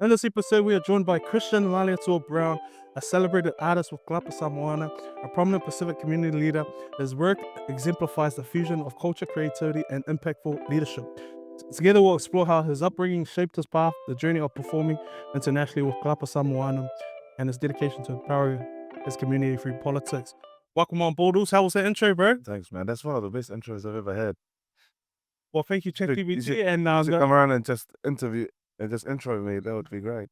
In this episode, we are joined by Christian Malietoa Brown, a celebrated artist with Klapa Samoana, a prominent Pacific community leader. His work exemplifies the fusion of culture, creativity, and impactful leadership. Together, we'll explore how his upbringing shaped his path, the journey of performing internationally with Klapa Samoana, and his dedication to empowering his community through politics. Welcome on board, How was that intro, bro? Thanks, man. That's one of the best intros I've ever had. Well, thank you, You should, ChatGPT, and come around and just interview and just intro me. That would be great.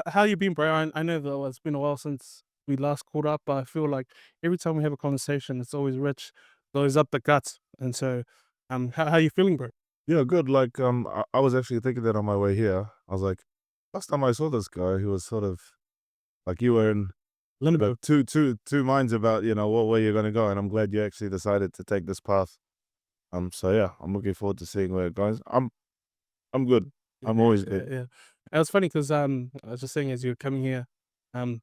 How you been, bro? I know that it's been a while since we last caught up, but I feel like every time we have a conversation, it's always rich, goes up the guts. And so, how you feeling, bro? Yeah, good. Like, I was actually thinking that on my way here. I was like, last time I saw this guy, he was sort of like you were in Limbo. two minds about what way you're gonna go, and I'm glad you actually decided to take this path. So yeah, I'm looking forward to seeing where it goes. I'm good. I'm always good. Yeah. And it's funny because I was just saying as you're coming here, um,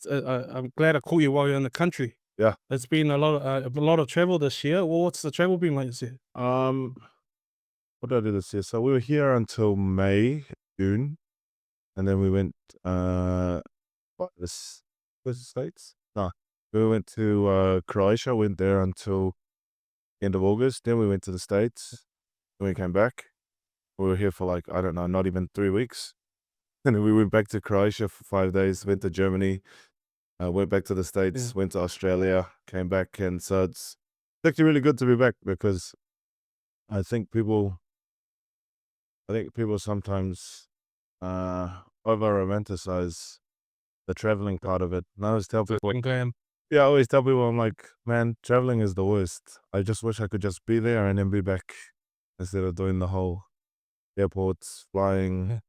I'm glad I caught you while you're in the country. Yeah. It's been a lot of travel this year. Well, what's the travel been like this year? What did I do this year? So we were here until May, June, and then we went what this was the States? No. We went to Croatia, went there until end of August. Then we went to the States. Then we came back. We were here for like, I don't know, not even 3 weeks. And then we went back to Croatia for 5 days, went to Germany, went back to the States, went to Australia, came back. And so it's actually really good to be back because I think people sometimes over romanticize the traveling part of it. And I always tell people, I always tell people, I'm like, man, traveling is the worst. I just wish I could just be there and then be back instead of doing the whole airports, flying. Yeah.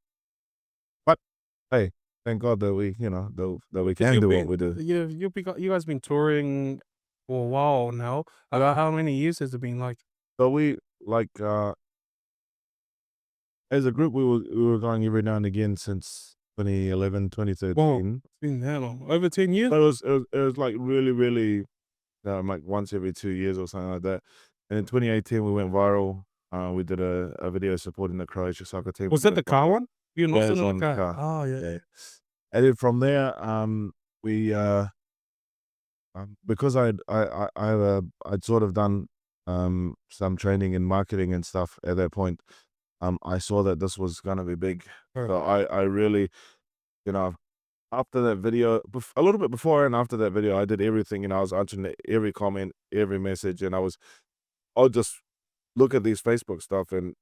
But hey, thank God that we, that we can do what we do. You guys been touring for a while now. About how many years has it been like? So we like as a group we were going every now and again since 2011, 2013. Whoa, it's been that long. Over 10 years? But it was like really like once every 2 years or something like that. And in 2018 we went viral. We did a video supporting the Croatia soccer team. Was that the car one? You're not Yeah, still it's in on the car? car. Oh, yeah. Yeah. And then from there, we because I'd sort of done some training in marketing and stuff at that point. I saw that this was gonna be big. So I really, you know, after that video, a little bit before and after that video, I did everything. I was answering every comment, every message, and I'll just look at these Facebook stuff and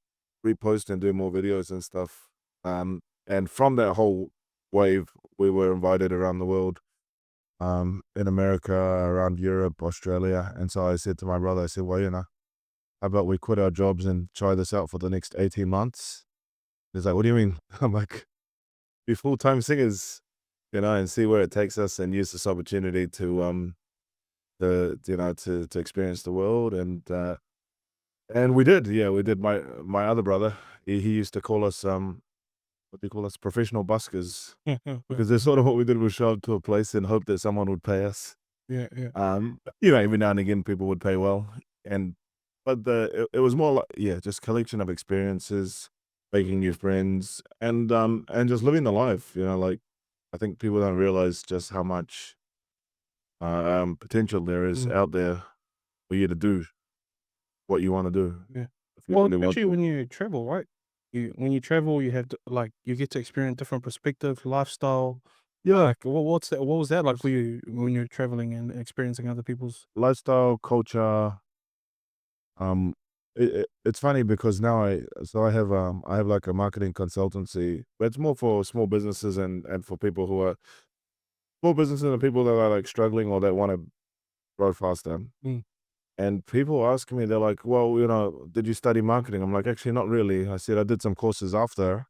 repost and do more videos and stuff. And from that whole wave, we were invited around the world, in America, around Europe, Australia. And so I said to my brother, I said, well, how about we quit our jobs and try this out for the next 18 months? He's like, what do you mean? I'm like, be full-time singers, and see where it takes us and use this opportunity to experience the world. And we did. Yeah, we did. My other brother, he used to call us, what do you call us? Professional buskers. Because that's sort of what we did. We show up to a place and hope that someone would pay us. Yeah. Every now and again people would pay well. But it was more like, just collection of experiences, making new friends, and just living the life. Like, I think people don't realize just how much potential there is out there for you to do what you want to do. Yeah. If you Well, really want especially to. when you travel, right? When you travel, you have to, you get to experience different perspective, lifestyle. Yeah, Like, what's that? What was that like for you when you're traveling and experiencing other people's? lifestyle, culture. It's funny because now I have like a marketing consultancy, but it's more for small businesses and for people who are small businesses and people that are like struggling or that want to grow faster. Mm. And people ask me, they're like, well, did you study marketing? I'm like, actually, not really. I said I did some courses after,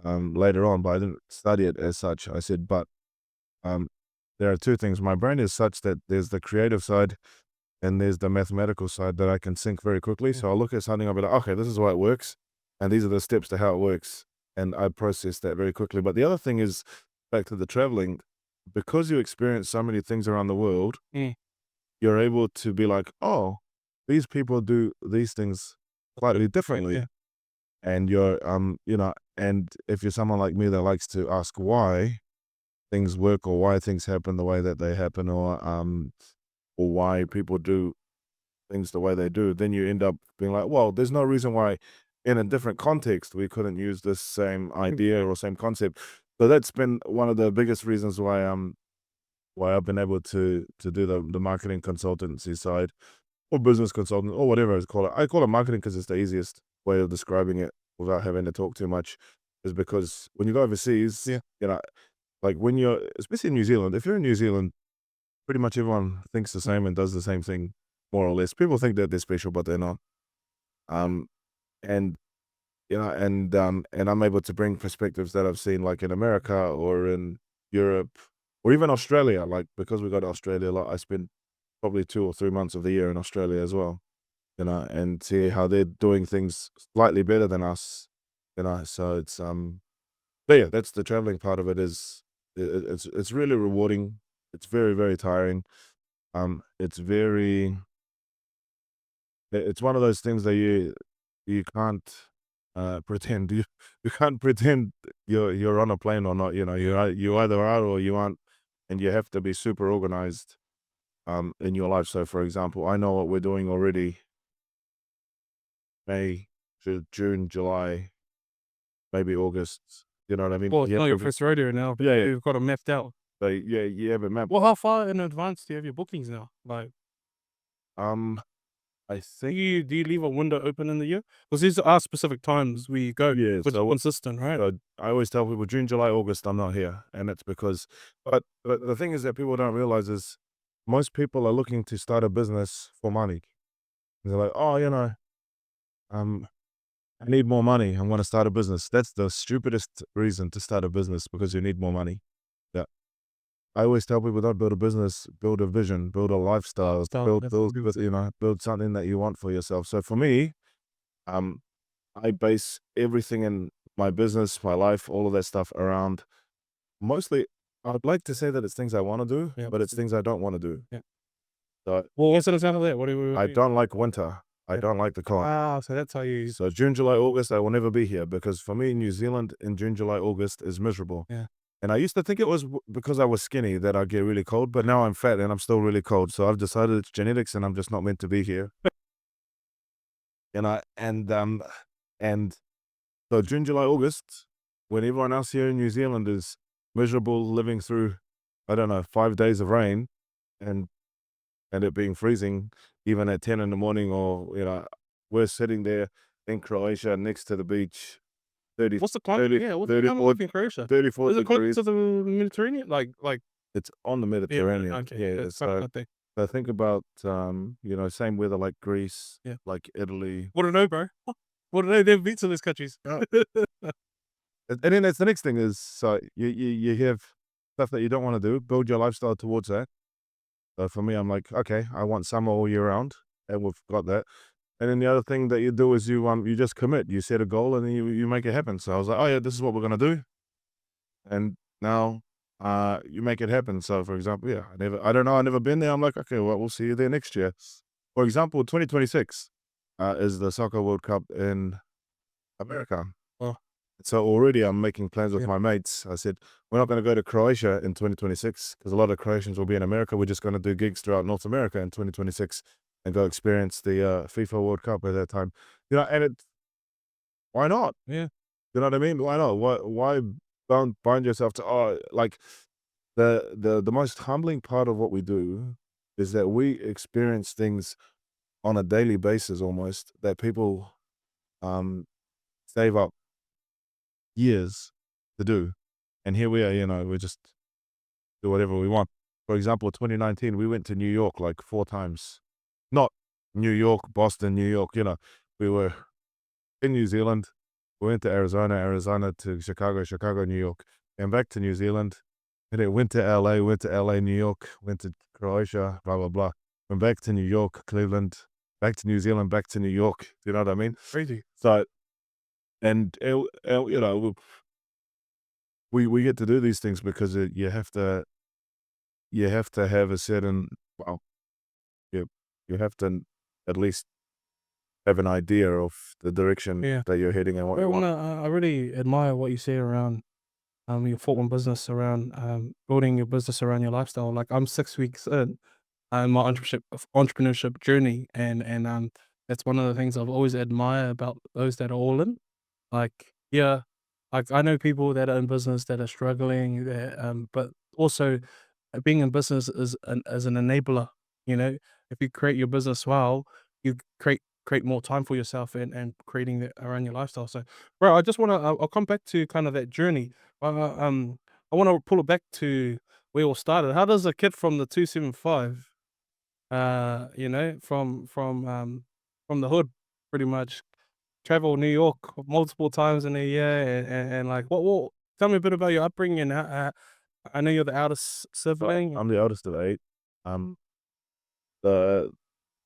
later on, but I didn't study it as such. I said, but um, there are two things. My brain is such that there's the creative side and there's the mathematical side that I can sync very quickly. So I'll look at something, I'll be like, okay, this is why it works, and these are the steps to how it works, and I process that very quickly. But the other thing is, back to the traveling, because you experience so many things around the world, Mm. you're able to be like, oh, these people do these things slightly differently. Yeah. and you're, and if you're someone like me that likes to ask why things work or why things happen the way that they happen, or why people do things the way they do, then you end up being like, well, there's no reason why in a different context we couldn't use this same idea or same concept. So that's been one of the biggest reasons why I've been able to do the marketing consultancy side or business consultant or whatever I call it. I call it marketing because it's the easiest way of describing it without having to talk too much. Is because when you go overseas, Yeah. like when you're, especially in New Zealand, if you're in New Zealand, pretty much everyone thinks the same and does the same thing, more or less. People think that they're special, but they're not. Um, and and I'm able to bring perspectives that I've seen, like in America or in Europe or even Australia. Like because we go to Australia a lot, I spend probably 2 or 3 months of the year in Australia as well. And see how they're doing things slightly better than us. So it's but yeah, that's the traveling part of it. It's really rewarding. It's very, very tiring. It's very it's one of those things that you can't pretend. You can't pretend you're on a plane or not. You either are or you aren't, and you have to be super organized in your life. So for example, I know what we're doing already. May to June, July, maybe August. You know what I mean? Well, it's You not have your to, first rodeo now, but yeah, yeah. you've got it mapped out. So yeah, you have a map. Well, how far in advance do you have your bookings now? Like, Um, I do think you leave a window open in the year? Because these are specific times we go, yeah. which is So consistent, right? I always tell people June, July, August, I'm not here, and it's because. But the thing is that people don't realize is most people are looking to start a business for money. They're like, oh, um, I need more money. I want to start a business. That's the stupidest reason to start a business because you need more money. Yeah. I always tell people don't build a business, build a vision, build a lifestyle, build something that you want for yourself. So for me, um, I base everything in my business, my life, all of that stuff around mostly. I'd like to say that it's things I want to do, Yeah. but it's things I don't want to do. Yeah. So Well, what's an example of that? What do you? I don't like winter. I Yeah. don't like the cold. So that's how you. So June, July, August, I will never be here because for me, New Zealand in June, July, August is miserable. Yeah. And I used to think it was because I was skinny that I'd get really cold, but now I'm fat and I'm still really cold. So I've decided it's genetics and I'm just not meant to be here. And so June, July, August, when everyone else here in New Zealand is miserable, living through, I don't know, 5 days of rain and it being freezing, even at 10 in the morning, or we're sitting there in Croatia next to the beach, 30, What's the climate? 30, Yeah, what's the climate 34, like in Croatia? 34 Is it close degrees. to the Mediterranean? Like It's on the yeah, Mediterranean. okay. Yeah, That's so I think. so think about same weather like Greece, Yeah. like Italy. What to know, bro? What to know? They've been to these countries. Yeah. And then that's the next thing is, so you have stuff that you don't want to do, build your lifestyle towards that. So for me, I'm like, okay, I want summer all year round, and we've got that. And then the other thing that you do is you just commit. You set a goal and then you make it happen. So I was like, oh yeah, this is what we're gonna do. And now you make it happen. So for example, yeah, I don't know, I've never been there. I'm like, okay, well, we'll see you there next year. For example, 2026 is the Soccer World Cup in America. Oh. So already I'm making plans with Yeah. my mates. I said, we're not going to go to Croatia in 2026 because a lot of Croatians will be in America. We're just going to do gigs throughout North America in 2026 and go experience the FIFA World Cup at that time. And why not? Yeah. You know what I mean? Why not? Why don't bind yourself to, like the most humbling part of what we do is that we experience things on a daily basis almost that people um save up years to do. And here we are, we just do whatever we want. For example, 2019, we went to New York like 4 times. Not New York, Boston, New York, we were in New Zealand. We went to Arizona, Arizona to Chicago, Chicago, New York, and back to New Zealand. And then went to LA, New York, went to Croatia, blah, blah, blah. Went back to New York, Cleveland, back to New Zealand, back to New York. You know what I mean? Crazy. So, and, we get to do these things because you have to have a certain, well, you have to at least have an idea of the direction Yeah. that you're heading and what you want. I really admire what you say around your thought business around building your business around your lifestyle. Like I'm 6 weeks in my entrepreneurship journey, and that's one of the things I've always admired about those that are all in. Like, yeah, like I know people that are in business that are struggling, that, but also being in business is an enabler. You know, if you create your business well, you create more time for yourself and creating it around your lifestyle. So, bro, I just want to I'll come back to kind of that journey. I want to pull it back to where it all started. How does a kid from the 275, from the hood, pretty much travel New York multiple times in a year, and like what? Tell me a bit about your upbringing. And I know you're the eldest sibling. I'm the eldest of 8. Um, the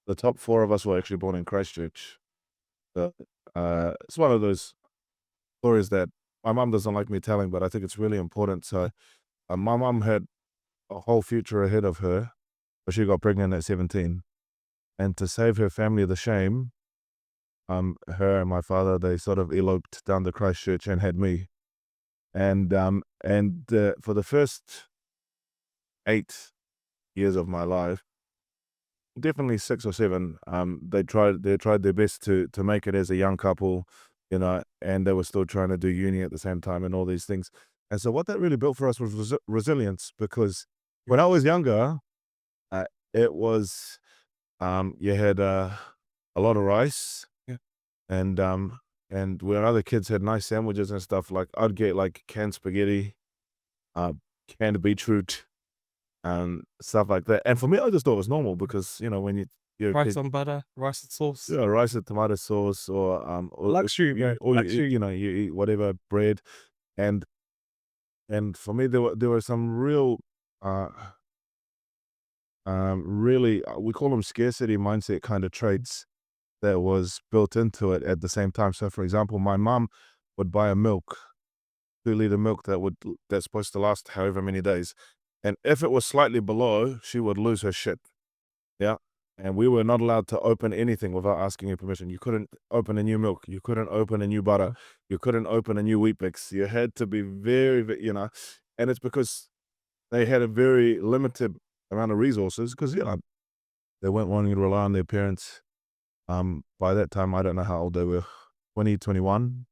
the top 4 of us were actually born in Christchurch. So, it's one of those stories that my mum doesn't like me telling, but I think it's really important. So, my mum had a whole future ahead of her, but she got pregnant at 17, and to save her family the shame, her and my father, they sort of eloped down to Christchurch and had me. And for the first 8 years of my life, definitely 6 or 7, they tried their best to make it as a young couple, and they were still trying to do uni at the same time and all these things. And so what that really built for us was resilience, because when I was younger, it was, you had a lot of rice, Yeah. and when other kids had nice sandwiches and stuff, like I'd get like canned spaghetti, canned beetroot, stuff like that. And for me, I just thought it was normal because, when you're a Rice kid, on butter, rice and sauce. yeah, rice and tomato sauce, or Luxury, bro. or Luxury. you eat whatever bread, and for me there were some real, uh, really, we call them scarcity mindset kind of traits that was built into it at the same time. So, for example, my mom would buy a milk, 2-liter milk that's supposed to last however many days, and if it was slightly below, she would lose her shit. Yeah, and we were not allowed to open anything without asking her permission. You couldn't open a new milk, you couldn't open a new butter, you couldn't open a new Weet-Bix. You had to be very, and it's because they had a very limited amount of resources, because, they weren't wanting to rely on their parents. By that time, I don't know how old they were, 20, 21,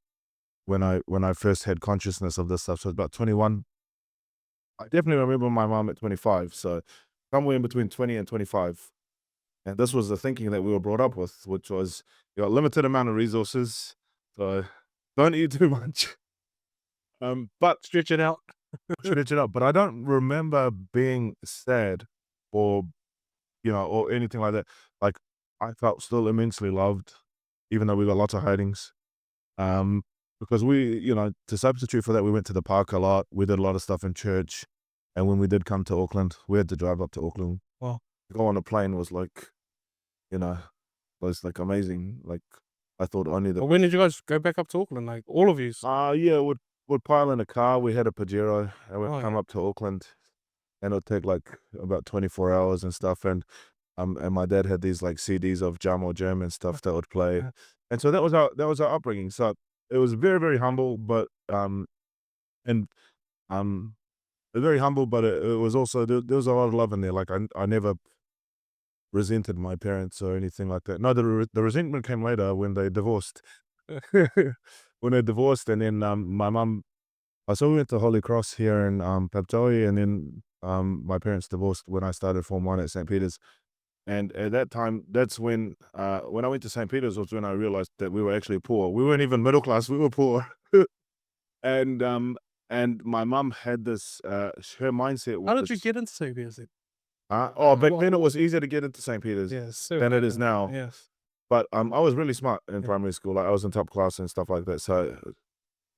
when I first had consciousness of this stuff. So about 21. I definitely remember my mom at 25, so somewhere in between 20 and 25. And this was the thinking that we were brought up with, which was, you got limited amount of resources, so don't eat too much. But Stretch it out. stretch it up. But I don't remember being sad or, or anything like that. Like, I felt still immensely loved, even though we got lots of hidings. Because to substitute for that, we went to the park a lot. We did a lot of stuff in church. And when we did come to Auckland, we had to drive up to Auckland. Wow. To go on a plane was like, was like amazing. Like, I thought only the, But when did you guys go back up to Auckland? Like all of you? yeah, would pile in a car. We had a Pajero, and we'd Oh, come yeah. up to Auckland, and it'd take like about 24 hours and stuff. And my dad had these like CDs of Jam or Jam and stuff that would play. Yeah. And so that was our upbringing. So it was very, very humble, but and very humble, but it was also, there was a lot of love in there. Like, I never resented my parents or anything like that. No, the resentment came later when they divorced. When they divorced, and then my mum, so we went to Holy Cross here in Paptoe, and then my parents divorced when I started Form 1 at St. Peter's. And at that time, that's when I went to St. Peter's, was when I realized that we were actually poor. We weren't even middle class, we were poor. And my mum had this, her mindset How was, did you get into St. Peter's? back then it was easier to get into St. Peter's Yes, than it is now. Yes, But I was really smart in primary school. Like, I was in top class and stuff like that. So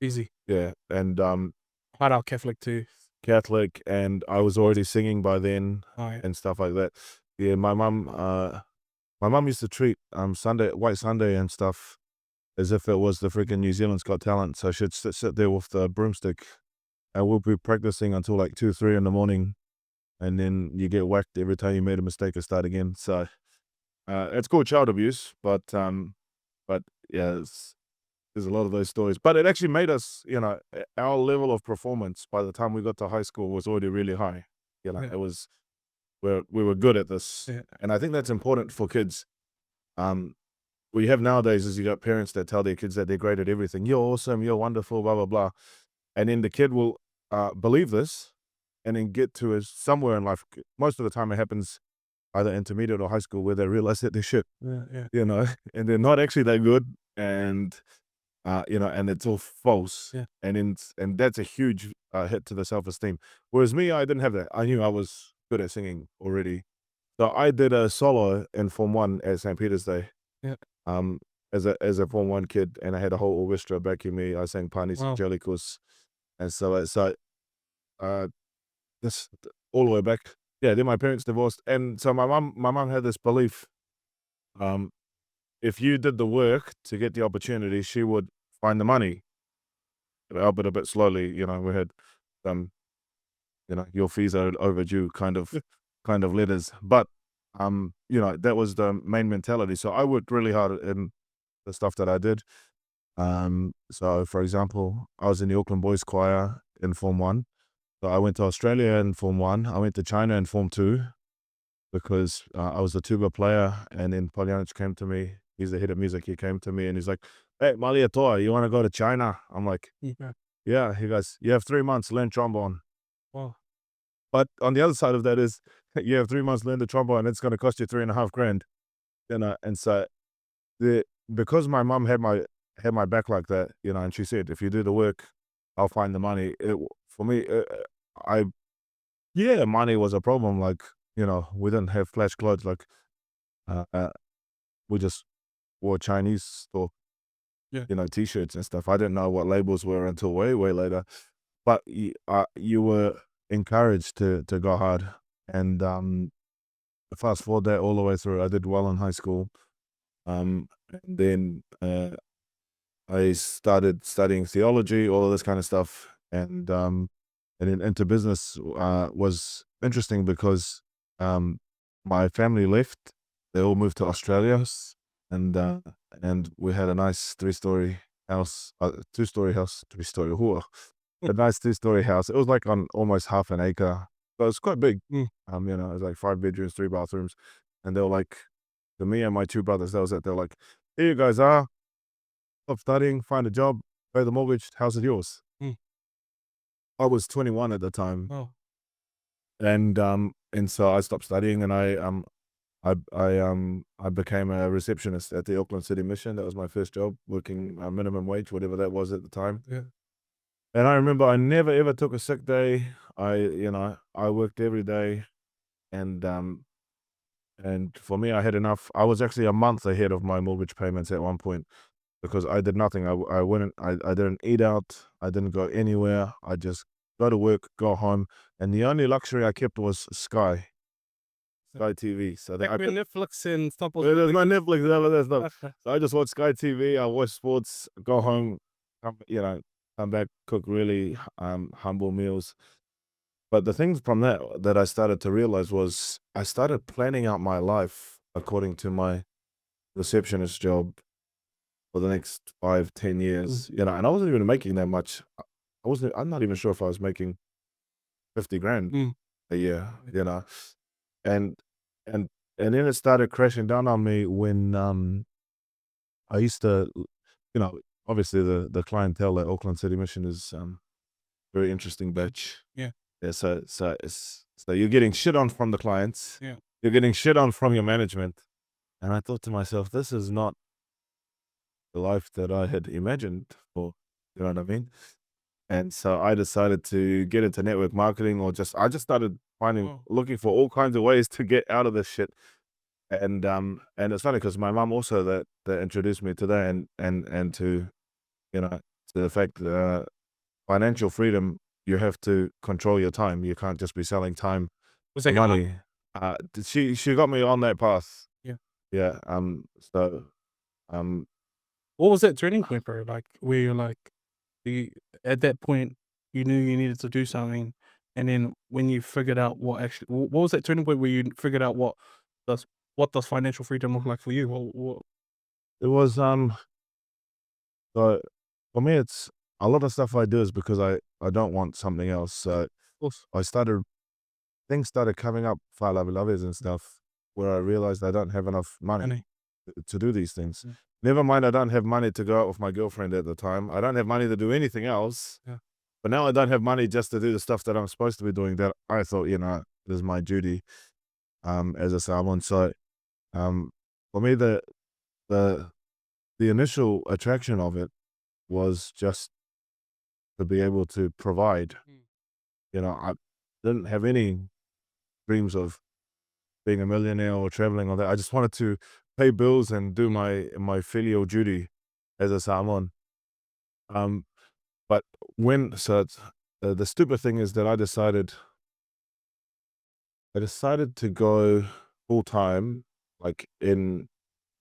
easy. yeah, and Hard out Catholic too. Catholic, and I was already singing by then Oh, yeah. and stuff like that. Yeah, my mum used to treat White Sunday and stuff as if it was the freaking New Zealand's Got Talent. So she'd sit there with the broomstick, and we'll be practicing until like 2, 3 in the morning, and then you get whacked every time you made a mistake and start again. So it's called child abuse, but But yeah, there's a lot of those stories. But it actually made us, our level of performance by the time we got to high school was already really high. Yeah. It was we were good at this, Yeah. and I think that's important for kids. What you have nowadays is you got parents that tell their kids that they're great at everything. You're awesome. You're wonderful. Blah blah blah, and then the kid will believe this, and then get to somewhere in life. Most of the time, it happens either intermediate or high school where they realize that they're shit. Yeah. And they're not actually that good, and and it's all false. Yeah. And that's a huge hit to the self-esteem. Whereas me, I didn't have that. I knew I was good at singing already. So I did a solo in Form 1 at St. Peter's Day. Yeah. Um, as a Form 1 kid, and I had a whole orchestra backing me. I sang Panis Wow. and Jellicus. And this all the way back. Yeah, then my parents divorced. And so my mom had this belief, if you did the work to get the opportunity, she would find the money. Albeit a bit slowly, we had your fees are overdue kind of letters. But that was the main mentality. So I worked really hard in the stuff that I did. So for example, I was in the Auckland Boys Choir in Form 1. So I went to Australia in Form 1. I went to China in Form 2 because I was a tuba player, and then Polyanich came to me. He's the head of music. He came to me and he's like, "Hey, Malietoa, you want to go to China?" I'm like, Yeah. "Yeah." He goes, "You have 3 months, learn trombone." Wow. But on the other side of that is, you have 3 months, learn the trombone, and it's going to cost you 3.5 grand. And so because my mom had my back like that, and she said, "If you do the work, I'll find the money." For me, money was a problem. Like, we didn't have flash clothes. Like, we just wore Chinese store, Yeah. T-shirts and stuff. I didn't know what labels were until way, way later. But you were encouraged to go hard. And fast forward that all the way through, I did well in high school. And then I started studying theology, all of this kind of stuff, and then into business was interesting because my family left. They all moved to Australia, and we had a nice 3-story house, 2-story house, 3-story. A nice 2-story house. It was like on almost half an acre, so it's quite big. Mm. It was like 5 bedrooms, 3 bathrooms, and they were like, to me and my 2 brothers, that was it. They're like, "Here you guys are. Stop studying, find a job, pay the mortgage. House is yours." Mm. I was 21 at the time, Wow. and so I stopped studying, and I became a receptionist at the Auckland City Mission. That was my first job, working minimum wage, whatever that was at the time. Yeah. And I remember I never ever took a sick day. I worked every day, and for me, I had enough. I was actually a month ahead of my mortgage payments at one point because I did nothing. I didn't eat out. I didn't go anywhere. I just go to work, go home, and the only luxury I kept was Sky TV. So that Like when Netflix and stuff was there's no Netflix, there's no. Okay. So I just watch Sky TV. I watch sports, go home, come back, cook really humble meals. But the things from that I started to realize was I started planning out my life according to my receptionist job for the next 5-10 years, and I wasn't even making that much. I'm not even sure if I was making 50 grand Mm. a year, and and and then it started crashing down on me when I used to, obviously the clientele at Auckland City Mission is very interesting batch. Yeah. Yeah, so you're getting shit on from the clients. Yeah. You're getting shit on from your management. And I thought to myself, this is not the life that I had imagined for, you know what I mean? And so I decided to get into network marketing, I just started Oh. looking for all kinds of ways to get out of this shit. And it's funny because my mom also that introduced me to that, and to, to the fact that financial freedom, you have to control your time. You can't just be selling time Was for that your mom? money. She got me on that path. Yeah. Yeah. So What was that turning point, bro? Like where you're like, at that point you knew you needed to do something, and then when you figured out what was that turning point where you figured out does financial freedom look like for you? What it was so for me it's a lot of stuff I do is because I don't want something else. So Of course. things started coming up, whalabilaves and stuff, where I realized I don't have enough money Money. to do these things. Yeah. Never mind, I don't have money to go out with my girlfriend at the time. I don't have money to do anything else. Yeah. But now I don't have money just to do the stuff that I'm supposed to be doing that I thought, it is my duty as a Samoan. So for me the initial attraction of it was just to be able to provide. I didn't have any dreams of being a millionaire or traveling or that. I just wanted to pay bills and do my filial duty as a Samoan. Um, but the stupid thing is that I decided to go full time, like in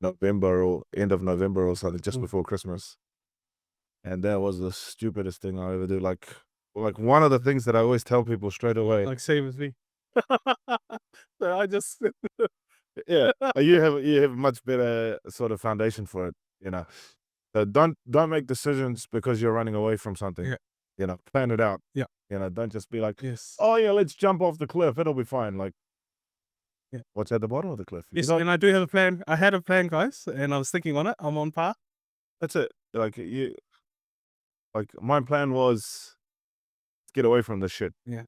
November or end of November or something, just before Christmas. And that was the stupidest thing I ever do. Like one of the things that I always tell people straight away. Like same as me. So I just Yeah, you have much better sort of foundation for it, So don't make decisions because you're running away from something. Yeah. Plan it out. Yeah. Don't just be like, Yes. oh yeah, let's jump off the cliff. It'll be fine. Like, Yeah. what's at the bottom of the cliff? Yes, and I do have a plan. I had a plan, guys, and I was thinking on it. I'm on par. That's it. My plan was to get away from this shit. Yeah.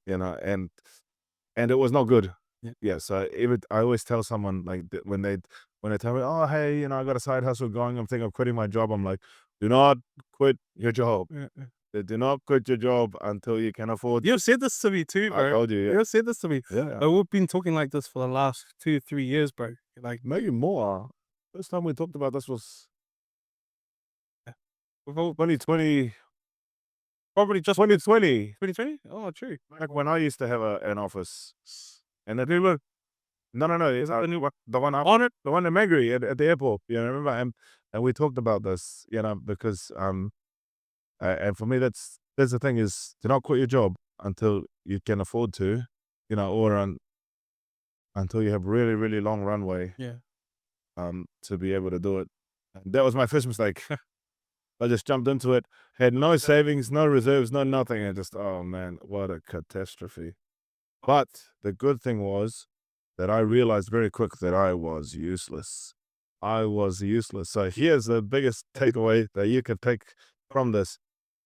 And it was not good. Yeah. Yeah. So I always tell someone like when they tell me, oh hey, I got a side hustle going, I'm thinking of quitting my job. I'm like, do not quit your job. Yeah. Do not quit your job until you can afford. You've said this to me too, bro. I told you, yeah. You've said this to me. Yeah. But we've been talking like this for the last 2-3 years, bro. Like Maybe more. First time we talked about this was we've all 2020. probably just 2020. 2020. Oh, true. Like when I used to have an office, and the people. No, it's The new one. the one up, On it. the one in Magri at the airport. Remember? And we talked about this, because and for me that's the thing is do not quit your job until you can afford to, or until you have really really long runway. Yeah. To be able to do it. And that was my first mistake. I just jumped into it, had no savings, no reserves, no nothing, and just oh man, what a catastrophe. But the good thing was that I realized very quick that I was useless. I was useless. So here's the biggest takeaway that you can take from this.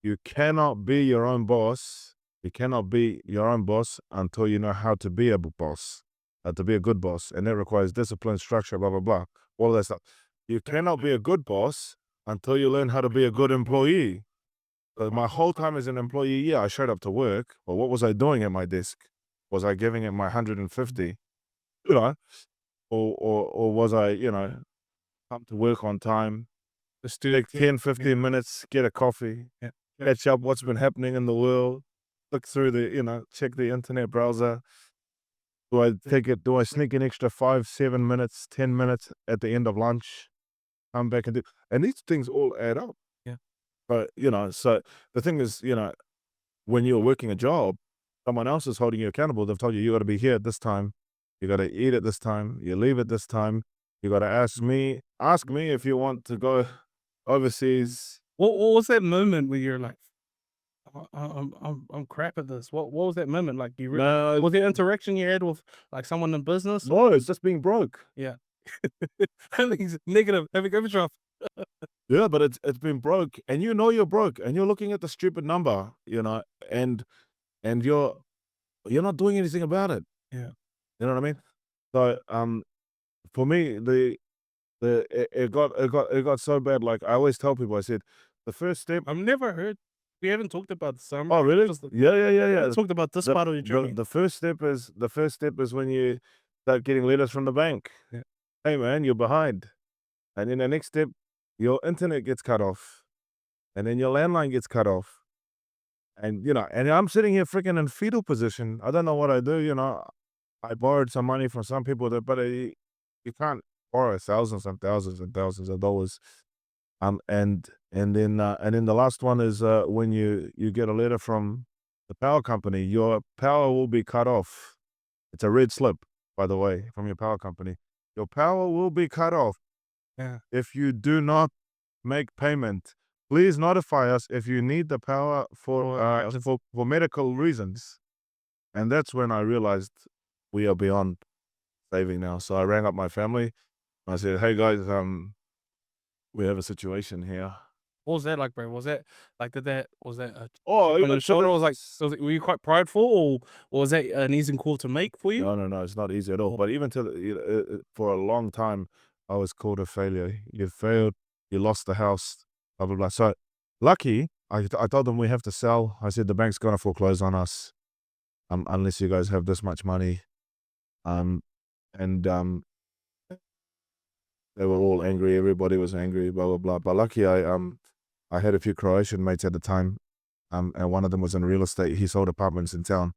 You cannot be your own boss. You cannot be your own boss until you know how to be a boss, to be a good boss. And that requires discipline, structure, blah, blah, blah, all of that stuff. You cannot be a good boss until you learn how to be a good employee. My whole time as an employee, yeah, I showed up to work, but what was I doing at my desk? Was I giving it my 150? Or was I, come to work on time, Just do take 10, 15 minutes, get a coffee, Yeah. catch up what's been happening in the world, look through check the internet browser. Do I sneak an extra 5, 7 minutes, 10 minutes at the end of lunch, come back and these things all add up. Yeah. But, so the thing is, when you're working a job, someone else is holding you accountable. They've told you got to be here at this time. You got to eat at this time. You leave at this time. You got to ask me if you want to go overseas. What was that moment where you're like, I'm crap at this? What was that moment like? No, Was there interaction you had with like someone in business? no, it's just being broke. Yeah. Everything's negative. Having overdraft. Yeah, but it's been broke, and you're broke, and you're looking at the stupid number, and you're not doing anything about it. Yeah. You know what I mean? So for me, it got so bad. Like I always tell people, I said, the first step. I've never heard. We haven't talked about the summer. Oh, really? Just Yeah. we talked about this part of your journey. The first step is when you start getting letters from the bank. Yeah. Hey man, you're behind. And then the next step, your internet gets cut off. And then your landline gets cut off. And and I'm sitting here freaking in fetal position. I don't know what I do, I borrowed some money from some people but you can't borrow thousands and thousands and thousands of dollars. And then the last one is when you get a letter from the power company, your power will be cut off. It's a red slip, by the way, from your power company. Your power will be cut off. Yeah. If you do not make payment, please notify us if you need the power for medical reasons. And that's when I realized we are beyond saving now. So I rang up my family. I said, "Hey guys, we have a situation here." What was that like, bro? Was that like, was that a Oh, chip on your shoulder? Were you quite prideful, or was that an easy call to make for you? no, it's not easy at all. Oh. But even for a long time, I was called a failure. You failed. You lost the house. Blah blah blah. So lucky, I told them we have to sell. I said the bank's gonna foreclose on us, unless you guys have this much money. And they were all angry. Everybody was angry. Blah blah blah. But lucky, I had a few Croatian mates at the time. And one of them was in real estate. He sold apartments in town.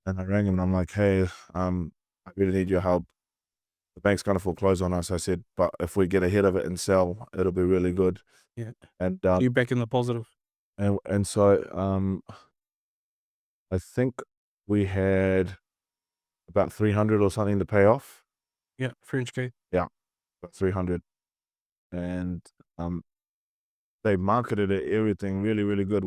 And I rang him and I'm like, "Hey, I really need your help. The bank's gonna foreclose on us." I said, "But if we get ahead of it and sell, it'll be really good." Yeah. And You back in the positive. so I think we had about 300 or something to pay off. Yeah, French K. About 300. And they marketed it, everything really, really good.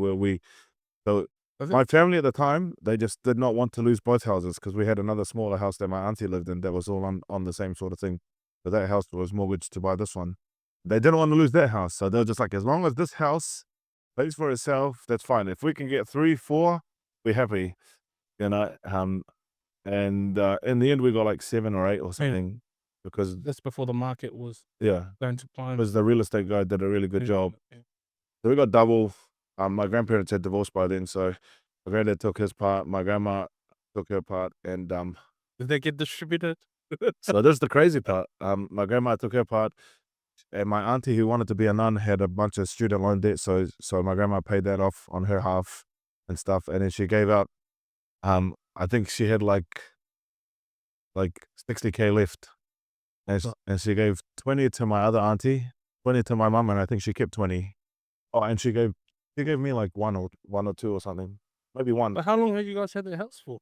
So my family at the time, they just did not want to lose both houses because we had another smaller house that my auntie lived in that was all on the same sort of thing. But that house was mortgaged to buy this one. They didn't want to lose that house. So they were just like, as long as this house pays for itself, that's fine. If we can get 3, 4, we're happy. And in the end, we got like 7 or 8 or something because, That's before the market was yeah, going to climb. because the real estate guy did a really good job. Yeah. So we got double. My grandparents had divorced by then, so my granddad took his part, my grandma took her part, and Did they get distributed? so this is the crazy part. My grandma took her part, and my auntie, who wanted to be a nun, had a bunch of student loan debt, so my grandma paid that off on her half and stuff, and then she gave out. I think she had like 60K left, and she gave 20 to my other auntie, 20 to my mum, and I think she kept 20. Oh, and she gave me like one or two or something, maybe one. But how long had you guys had the house for?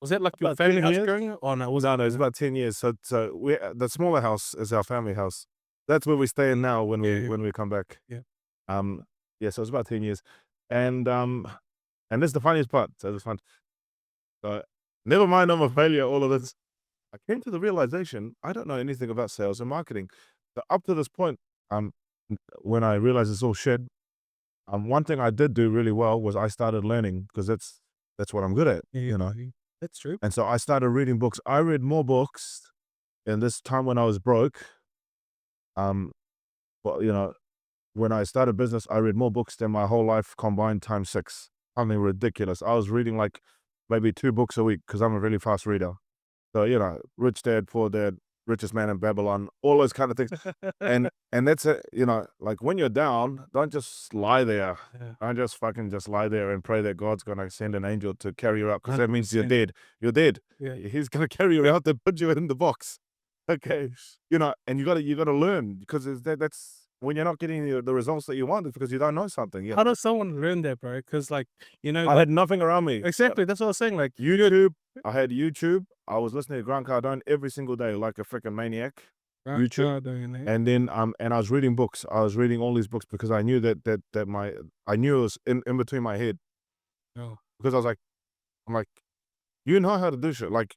Was that like your About family 10 house years. growing up? Oh no, No, it's about 10 years. So the smaller house is our family house. That's where we stay in now when we come back. Yeah. Yeah. So it's about 10 years, and this is the funniest part. So it's fun. So never mind, I'm a failure. All of this, I came to the realization I don't know anything about sales and marketing. So up to this point, when I realized it's all shit, one thing I did do really well was I started learning because that's what I'm good at, you know. That's true. And so I started reading books. I read more books in this time when I was broke. But when I started business, I read more books than my whole life combined times 6. Something ridiculous. I was reading like maybe 2 books a week because I'm a really fast reader. So, Rich Dad, Poor Dad, Richest Man in Babylon, all those kind of things. And that's it, like when you're down, don't just lie there. Yeah. Don't just lie there and pray that God's going to send an angel to carry you out because that means you're 100%. dead. You're dead. Yeah. He's going to carry you out and put you in the box. Okay. And you got to learn because that's when you're not getting the results that you want, it's because you don't know something. Yeah. How does someone learn that, bro? Because I had nothing around me. exactly, that's what I was saying. Like YouTube. I had YouTube. I was listening to Grant Cardone every single day like a freaking maniac. YouTube. And then and I was reading books. I was reading all these books because I knew that I knew it was in between my head. Oh. Because I'm like, you know how to do shit. Like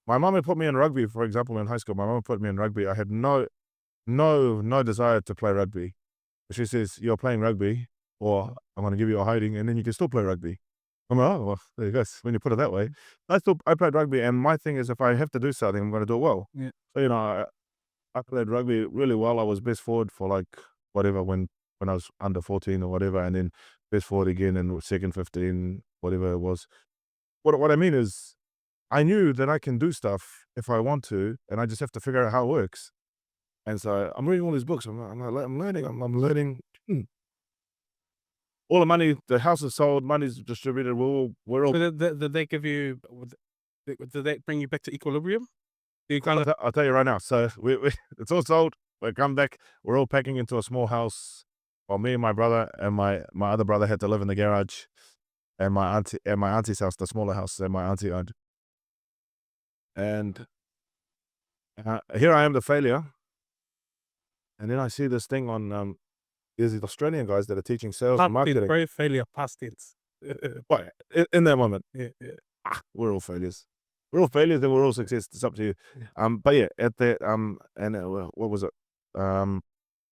my mom had put me in rugby, for example, in high school. My mom put me in rugby. I had no desire to play rugby. She says, "You're playing rugby, or I'm going to give you a hiding, and then you can still play rugby." I'm like, "Oh, well, there you go." When you put it that way, I played rugby, and my thing is, if I have to do something, I'm going to do it well. Yeah. So I played rugby really well. I was best forward for like whatever when I was under 14 or whatever, and then best forward again in second 15, whatever it was. What I mean is, I knew that I can do stuff if I want to, and I just have to figure out how it works. And so I'm reading all these books. I'm learning. I'm learning. All the money, the house is sold, money's distributed. We're all. So did they give you? Did that bring you back to equilibrium? Do you kind of? I'll tell you right now. So we it's all sold. We come back. We're all packing into a small house. While me and my brother and my other brother had to live in the garage, and my auntie's house, the smaller house that my auntie owned. And here I am, the failure. And then I see this thing on there's these Australian guys that are teaching sales and Past tense, marketing. very failure, past tense. What in that moment? Yeah. We're all failures. We're all failures and we're all success. It's up to you. But yeah, at the and what was it? I can't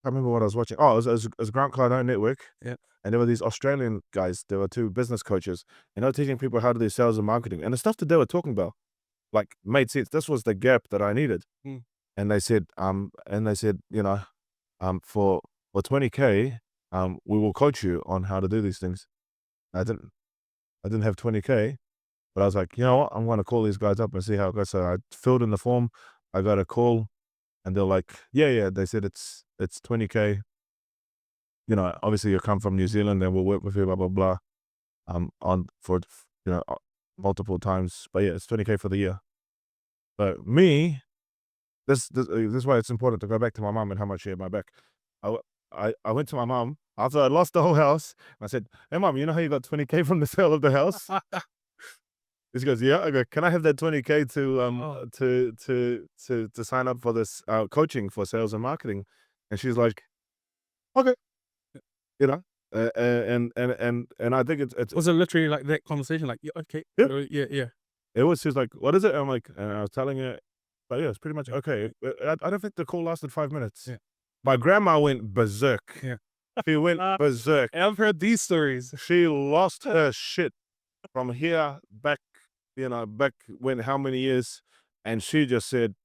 remember what I was watching. Oh, it was Grant Cardone Network. Yeah. And there were these Australian guys. There were two business coaches, and they were teaching people how to do sales and marketing. And the stuff that they were talking about, like, made sense. This was the gap that I needed. Mm. And they said, you know, for 20K, we will coach you on how to do these things. I didn't have 20K, but I was like, you know what? I'm going to call these guys up and see how it goes. So I filled in the form. I got a call, and they're like, yeah. They said it's 20K. You know, obviously you come from New Zealand, and we'll work with you, blah blah blah. On for multiple times, but yeah, it's 20K for the year. But me, this is why it's important to go back to my mom and how much she had my back. I went to my mom after I lost the whole house. And I said, "Hey mom, you know how you got 20K from the sale of the house?" She goes, "Yeah." I go, "Can I have that 20K to sign up for this coaching for sales and marketing?" And she's like, "Okay." You know, and I think it's Was it literally like that conversation? Like, yeah, okay. Yeah. Yeah. It was. She was like, "What is it?" And I'm like, and I was telling her, but yeah, it's pretty much okay. I don't think the call lasted 5 minutes. Yeah. My grandma went berserk. Yeah. She went berserk. I've heard these stories. She lost her shit from here back, back when how many years? And she just said,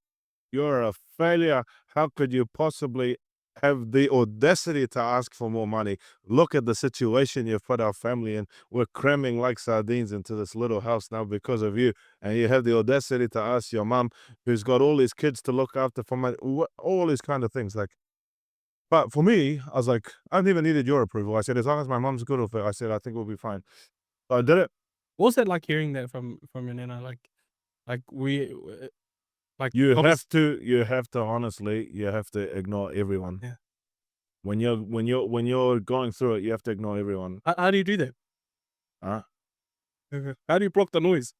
"You're a failure. How could you possibly have the audacity to ask for more money? Look at the situation you've put our family in. We're cramming like sardines into this little house now because of you. And you have the audacity to ask your mom, who's got all these kids to look after, for money." All these kind of things. Like, but for me, I was like, I haven't even needed your approval. I said, as long as my mom's good with it, I said, I think we'll be fine. So I did it. What was that like hearing that from your nana? Like You have to honestly, you have to ignore everyone. Yeah. When you're going through it, you have to ignore everyone. How do you do that? Huh? How do you block the noise?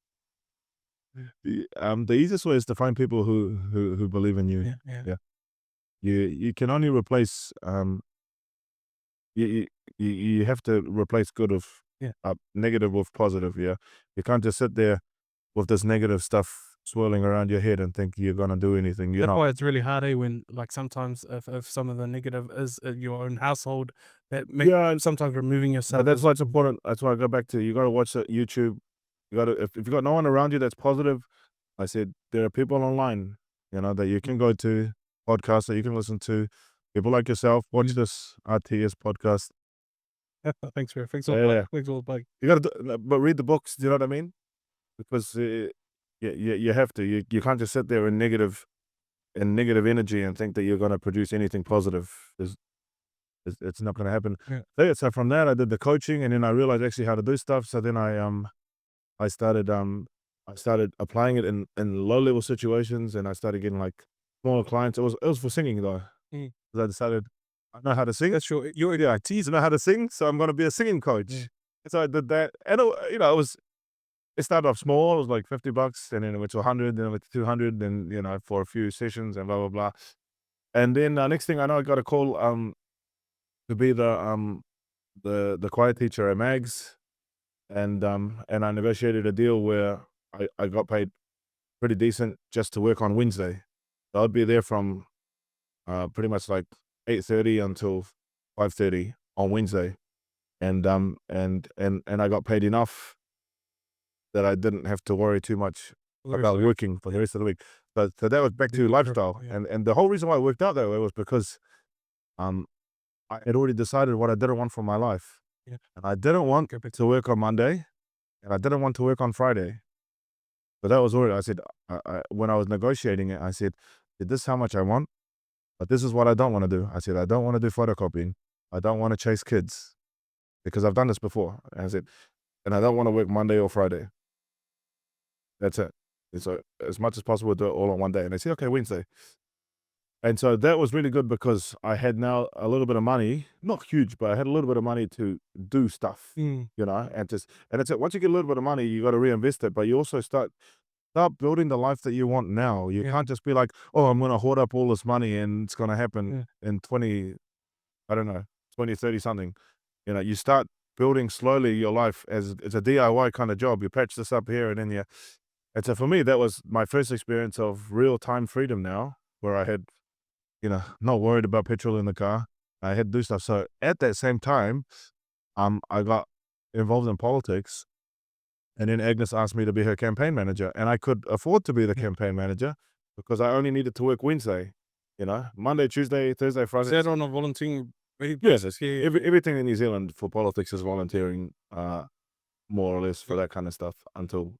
The easiest way is to find people who believe in you. Yeah. You can only replace you have to replace good with Yeah. negative with positive. Yeah, you can't just sit there with this negative stuff swirling around your head and think you're gonna do anything. You're That's not. why it's really hard, when like sometimes if some of the negative is your own household, that makes sometimes removing yourself. But that's why it's important. That's why I go back to, you got to watch YouTube. You got to, if you got no one around you that's positive, I said there are people online, that you can go to, podcasts that you can listen to, people like yourself. Watch this RTS podcast. Thanks for Yeah. thanks all bug. You got to, but read the books. Do you know what I mean? Because you have to. You can't just sit there in negative energy and think that you're going to produce anything positive. It's not going to happen. Yeah. So from that, I did the coaching, and then I realized actually how to do stuff. So then I started applying it in low level situations, and I started getting like smaller clients. It was for singing though. Mm. 'Cause I decided I know how to sing. That's your I tease, I know how to sing, so I'm going to be a singing coach. Yeah. And so I did that, and it started off small. It was like $50, and then it went to 100, then it went to 200, then for a few sessions and blah blah blah. And then next thing I know, I got a call to be the choir teacher at Mags, and I negotiated a deal where I got paid pretty decent just to work on Wednesday. So I'd be there from pretty much like 8:30 until 5:30 on Wednesday, and I got paid enough that I didn't have to worry too much about working for the rest of the week. So that was back to lifestyle, and the whole reason why I worked out that way was because I had already decided what I didn't want from my life. Yeah. And I didn't want to work on Monday, and I didn't want to work on Friday. But that was already, I said, when I was negotiating it, I said, this is how much I want, but this is what I don't want to do. I said, I don't want to do photocopying. I don't want to chase kids, because I've done this before. And I said, and I don't want to work Monday or Friday. That's it. And so as much as possible, do it all on one day. And they said, okay, Wednesday. And so that was really good because I had now a little bit of money, not huge, but I had a little bit of money to do stuff, and it's it. Once you get a little bit of money, you got to reinvest it, but you also start start building the life that you want now. You Yeah. can't just be like, oh, I'm going to hoard up all this money and it's going to happen Yeah. in 20, I don't know, 20, 30 something. You know, you start building slowly your life as it's a DIY kind of job. You patch this up here and then you. And so for me, that was my first experience of real time freedom now, where I had, not worried about petrol in the car. I had to do stuff. So at that same time, I got involved in politics, and then Agnes asked me to be her campaign manager, and I could afford to be the Yeah. campaign manager because I only needed to work Wednesday, Monday, Tuesday, Thursday, Is Friday. that on a volunteering Yes, basis? Yeah. everything in New Zealand for politics is volunteering, more or less for Yeah. that kind of stuff until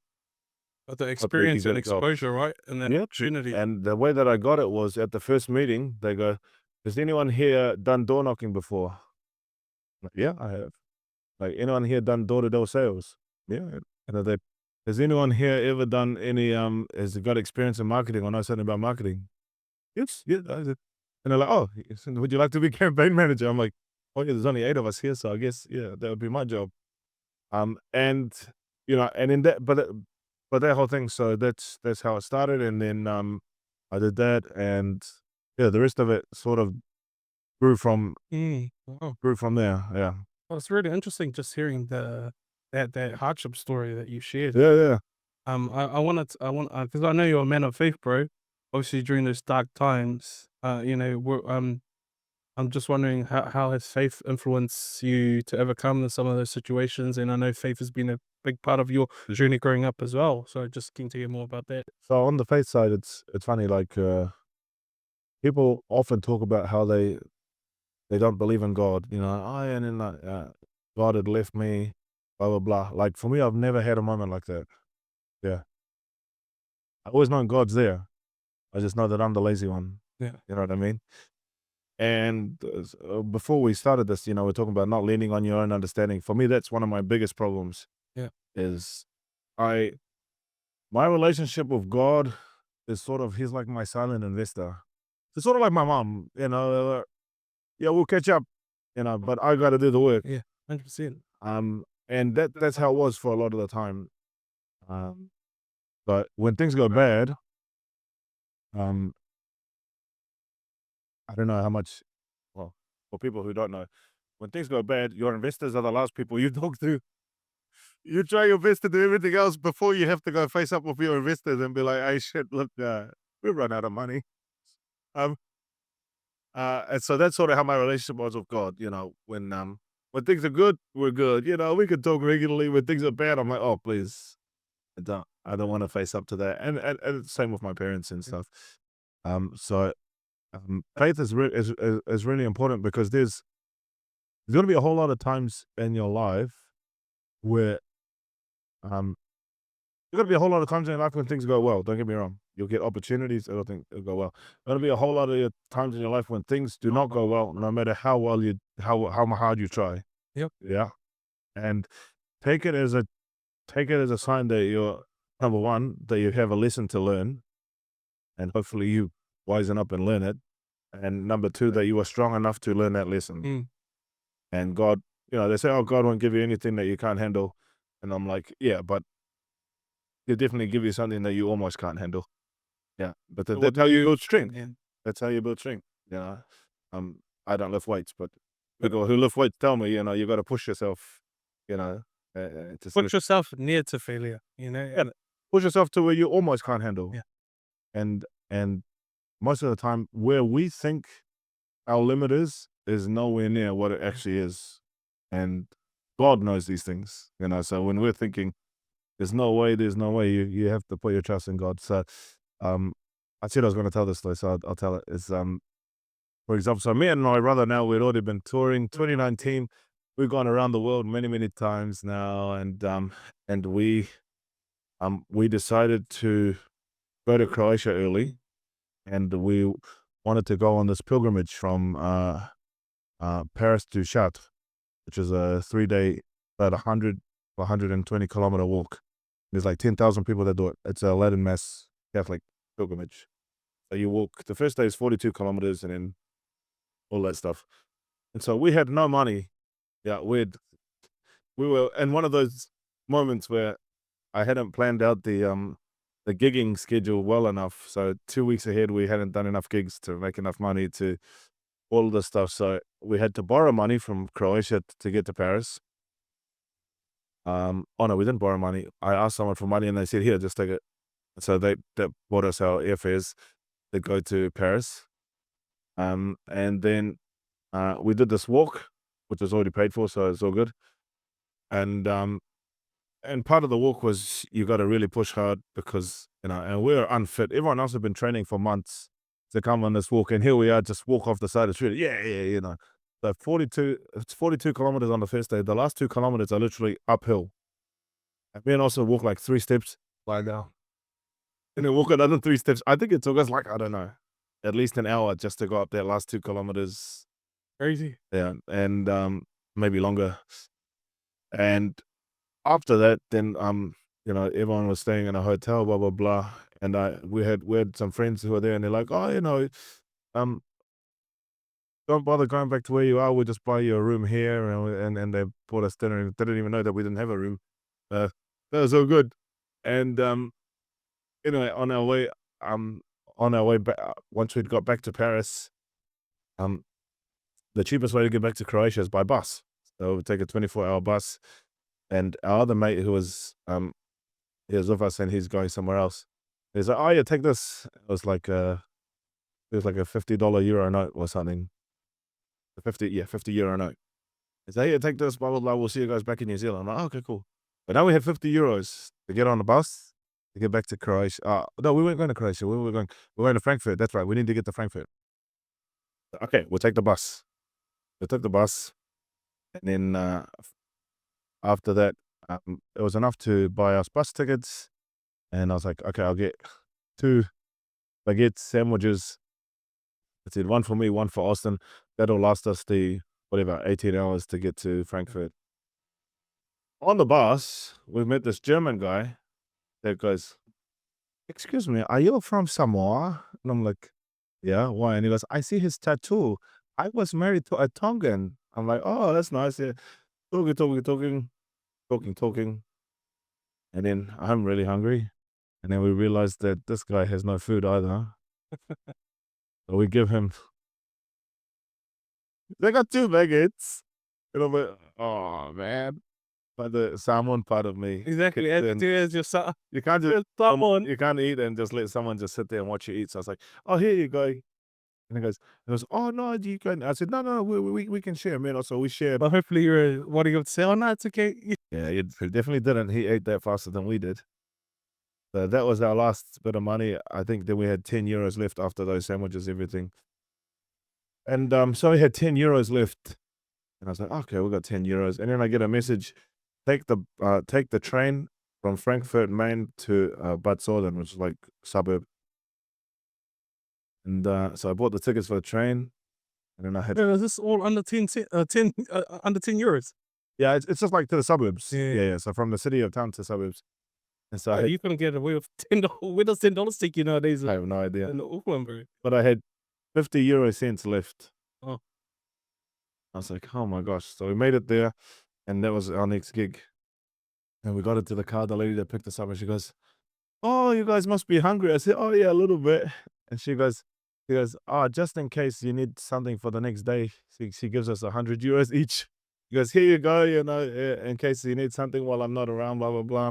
But the you experience get and a job. exposure, right? And that Yep. opportunity. And the way that I got it was at the first meeting, they go, has anyone here done door knocking before? I'm like, yeah, I have. Like, anyone here done door-to-door sales? Yeah. And they, has anyone here ever done any, has got experience in marketing or know something about marketing? Yes, yeah. I did. And they're like, oh, would you like to be campaign manager? I'm like, oh yeah, there's only 8 of us here, so I guess, yeah, that would be my job. And, and in that, but that whole thing, so that's how it started. And then, I did that, and yeah, the rest of it sort of grew from Wow. there. Yeah. Well, it's really interesting just hearing that hardship story that you shared. Yeah, yeah. I want because I know you're a man of faith, bro. Obviously, during those dark times, I'm just wondering how has faith influenced you to overcome some of those situations? And I know faith has been a big part of your journey growing up as well. So just keen to hear more about that. So on the faith side, it's funny, like, people often talk about how they don't believe in God, oh, and then like, God had left me, blah blah blah. Like for me, I've never had a moment like that. Yeah, I always know God's there. I just know that I'm the lazy one. Yeah. You know what I mean? And before we started this, we're talking about not leaning on your own understanding. For me, that's one of my biggest problems. Yeah. Is my relationship with God is sort of, he's like my silent investor. It's sort of like my mom. Yeah, we'll catch up. But I got to do the work. Yeah. 100%. And that's how it was for a lot of the time. But when things go bad, um, I don't know how much. Well, for people who don't know, when things go bad, your investors are the last people you talk to. You try your best to do everything else before you have to go face up with your investors and be like, "Hey, shit, look, we run out of money." Um, and so that's sort of how my relationship was with God. When things are good, we're good. We could talk regularly. When things are bad, I'm like, "Oh, please, I don't want to face up to that." And same with my parents and stuff. So faith is really important because there's going to be a whole lot of times in your life where um there's going to be a whole lot of times in your life when things go well. Don't get me wrong. You'll get opportunities. It'll go well. There's going to be a whole lot of times in your life when things do not go well, no matter how well how hard you try. Yep. Yeah. And take it as a sign that you're, number one, that you have a lesson to learn, and hopefully you wisen up and learn it. And number two, that you are strong enough to learn that lesson. And God, they say, oh, God won't give you anything that you can't handle. And I'm like, yeah, but he'll definitely give you something that you almost can't handle. Yeah. But So that's how you build strength. Yeah. That's how you build strength. I don't lift weights, but people who lift weights tell me, you got to push yourself, to Put yourself near to failure, yeah, push yourself to where you almost can't handle. Yeah. And most of the time, where we think our limit is nowhere near what it actually is. And God knows these things, so when we're thinking, there's no way, you have to put your trust in God. So, I said I was going to tell this story, so I'll tell it. It's, for example, so me and my brother now, we'd already been touring. 2019, we've gone around the world many, many times now. And we decided to go to Croatia early, and we wanted to go on this pilgrimage from Paris to Chartres, which is a 3-day, about 120 kilometer walk. There's like 10,000 people that do it. It's a Latin Mass Catholic pilgrimage. So you walk, the first day is 42 kilometers and then all that stuff. And so we had no money. Yeah, we were in one of those moments where I hadn't planned out the the gigging schedule well enough. So 2 weeks ahead, we hadn't done enough gigs to make enough money to all this stuff. So we had to borrow money from Croatia to get to Paris. Oh no, we didn't borrow money. I asked someone for money and they said, here, just take it. So they bought us our airfares to go to Paris. And then we did this walk, which was already paid for, so it's all good. And part of the walk was you got to really push hard because, and we were unfit. Everyone else had been training for months to come on this walk. And here we are, just walk off the side of the street. Yeah. So it's 42 kilometers on the first day. The last 2 kilometers are literally uphill. And me and also walk like 3 steps, lie down. And then walk another 3 steps. I think it took us like, I don't know, at least an hour just to go up that last 2 kilometers. Crazy. Yeah. And maybe longer. And after that, then everyone was staying in a hotel, blah blah blah, and we had some friends who were there, and they're like, oh, don't bother going back to where you are. We'll just buy you a room here, and they bought us dinner. And they didn't even know that we didn't have a room. That was so good. And anyway, on our way back, once we'd got back to Paris, the cheapest way to get back to Croatia is by bus. So we take a 24-hour bus. And our other mate who was he was with us and he's going somewhere else. He's like, oh yeah, take this. It was like a $50 euro note or something. 50 euro note. He's like, yeah, take this, blah blah blah. We'll see you guys back in New Zealand. I'm like, okay, cool. But now we have 50 euros to get on the bus to get back to Croatia. No, we weren't going to Croatia. We were going to Frankfurt. That's right. We need to get to Frankfurt. Okay, we'll take the bus. We took the bus, and then after that, it was enough to buy us bus tickets. And I was like, okay, I'll get 2 baguette sandwiches. I said, one for me, one for Austin. That'll last us 18 hours to get to Frankfurt. On the bus, we met this German guy that goes, excuse me, are you from Samoa? And I'm like, yeah, why? And he goes, I see his tattoo. I was married to a Tongan. I'm like, oh, that's nice. Yeah. Talking. And then I'm really hungry. And then we realized that this guy has no food either. So we give him, they got 2 baguettes. And I'm like, oh man. But the salmon part of me. Exactly. As your son. You can't just, Someone. you can't eat and just let someone just sit there and watch you eat. So I was like, oh, here you go. And he goes, oh no, you can. I said, no, we can share, man. Also, we shared. But hopefully you're what are you going to say? Oh no, it's okay. Yeah, he definitely didn't. He ate that faster than we did. So that was our last bit of money. I think then we had 10 euros left after those sandwiches, everything. And so we had 10 euros left. And I was like, okay, we got 10 euros. And then I get a message, take the train from Frankfurt Main to Bad Soden, which is like suburb. And so I bought the tickets for the train. And then I had, Is this all under 10 under 10 euros? yeah, it's just like to the suburbs. Yeah. Yeah. So from the city of town to suburbs. And so You couldn't get away with $10. Where does $10 take you nowadays? I have no idea. In Auckland, bro. But I had 50 euro cents left. Oh. I was like, oh my gosh. So we made it there, and that was our next gig. And we got into the car. The lady that picked us up, and she goes, oh, you guys must be hungry. I said, oh yeah, a little bit. And she goes, oh, just in case you need something for the next day, she gives us 100 euros each. She goes, here you go, in case you need something while I'm not around, blah, blah, blah.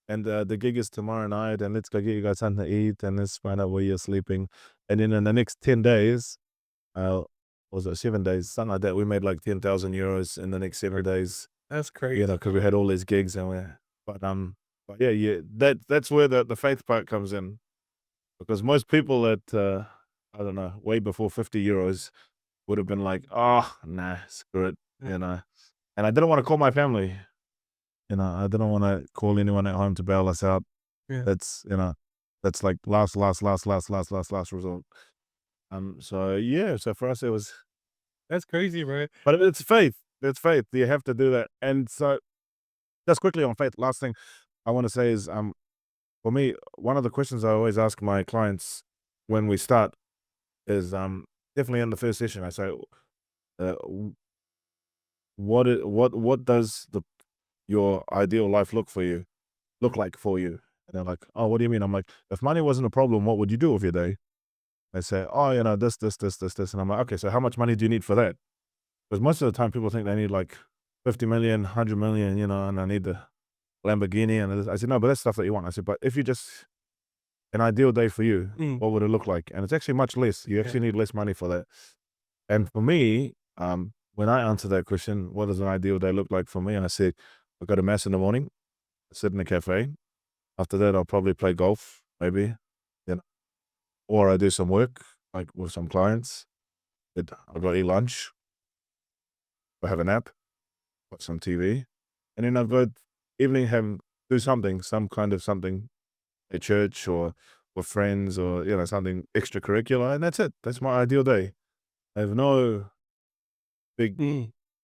And the gig is tomorrow night, and let's go get you guys something to eat, and let's find out where you're sleeping. And then in the next 10 days, was it 7 days, something like that, we made like 10,000 euros in the next 7 days. That's crazy. Because we had all these gigs, and but yeah, that's where the faith part comes in, because most people at I don't know, way before 50 euros would have been like, oh nah, screw it, And I didn't want to call my family. I didn't want to call anyone at home to bail us out. Yeah. That's like last resort. So yeah, so for us it was, That's crazy, bro. but it's faith. It's faith. You have to do that. And so just quickly on faith, last thing I want to say is, for me, one of the questions I always ask my clients when we start is, definitely in the first session, I say, what does your ideal life look like for you? And they're like, "Oh, what do you mean?" I'm like, "If money wasn't a problem, what would you do with your day?" They say, "Oh, this," and I'm like, "Okay, so how much money do you need for that?" Because most of the time people think they need like 50 million, 100 million, and I need the Lamborghini. And I said, "No, but that's stuff that you want." I said, "But if you just an ideal day for you, what would it look like?" And it's actually much less. You actually need less money for that. And for me, when I answer that question, what does an ideal day look like for me? I said, I go to mass in the morning, sit in a cafe. After that, I'll probably play golf, maybe, you know, or I do some work, like with some clients. I'll go eat lunch, or have a nap, watch some TV, and then I'll go evening do something, some kind of something at church or with friends or something extracurricular, and that's it. That's my ideal day. I have no big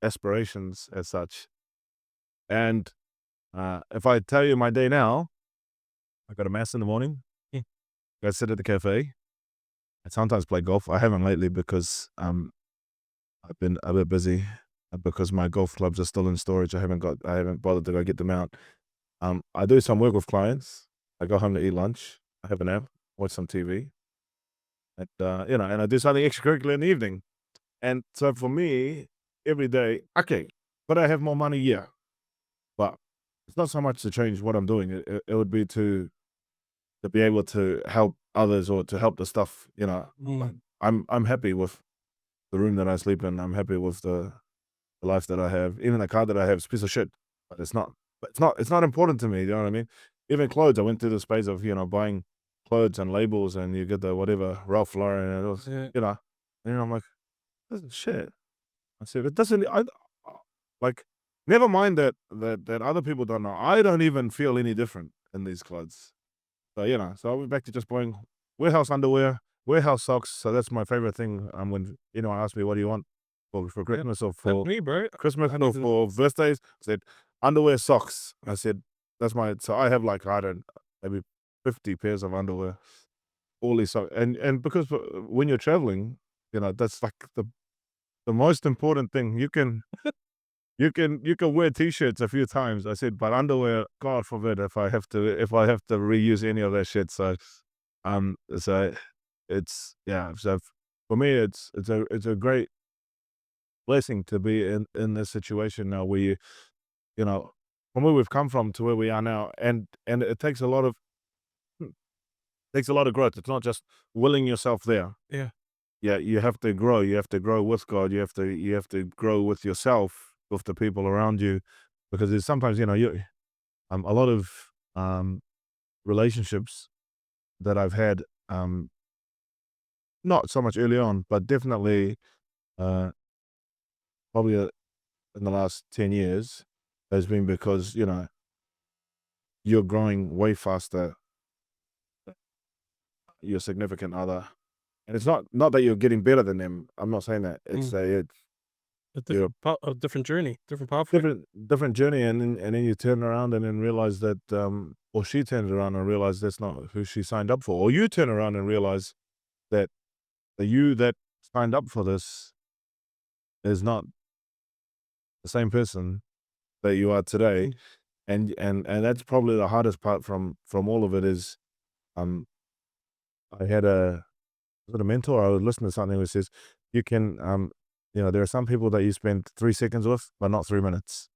aspirations as such. And if I tell you my day now, I go to mass in the morning, go sit at the cafe. I sometimes play golf. I haven't lately because I've been a bit busy because my golf clubs are still in storage. I haven't bothered to go get them out. I do some work with clients. I go home to eat lunch. I have a nap, watch some TV, and and I do something extracurricular in the evening. And so for me, every day, okay, could I have more money? Yeah, but it's not so much to change what I'm doing. It would be to be able to help others or to help the stuff. Like, I'm happy with the room that I sleep in. I'm happy with the life that I have. Even the car that I have is a piece of shit, but it's not. But it's not important to me. You know what I mean? Even clothes. I went through the space of buying clothes and labels, and you get the whatever Ralph Lauren, and it was and I'm like, this is shit. I said, it doesn't. Like, never mind that other people don't know. I don't even feel any different in these clothes. So so I went back to just buying warehouse underwear, warehouse socks. So that's my favorite thing. When ask me what do you want for Christmas or for Me, bro. Christmas I or need to- for birthdays, I said underwear, socks. I said that's my. So I have like, I don't, maybe 50 pairs of underwear, all these socks, and because when you're traveling, that's like the most important thing. You can wear t-shirts a few times. I said, but underwear, God forbid, if I have to reuse any of that shit. So it's yeah. So for me, it's a great blessing to be in this situation now where you know from where we've come from to where we are now, and it takes a lot of growth. It's not just willing yourself there. Yeah. Yeah, you have to grow. You have to grow with God. You have to grow with yourself, with the people around you, because there's sometimes a lot of relationships that I've had, not so much early on, but definitely uh, probably in the last 10 years, has been because you're growing way faster your significant other, and it's not that you're getting better than them. I'm not saying that. It's A you're different journey, different pathway. different journey, and then you turn around and then realize that, or she turns around and realize that's not who she signed up for, or you turn around and realize that the you that signed up for this is not the same person that you are today, and that's probably the hardest part from all of it is, um, I had a mentor. I was listening to something which says you can, there are some people that you spend 3 seconds with, but not 3 minutes.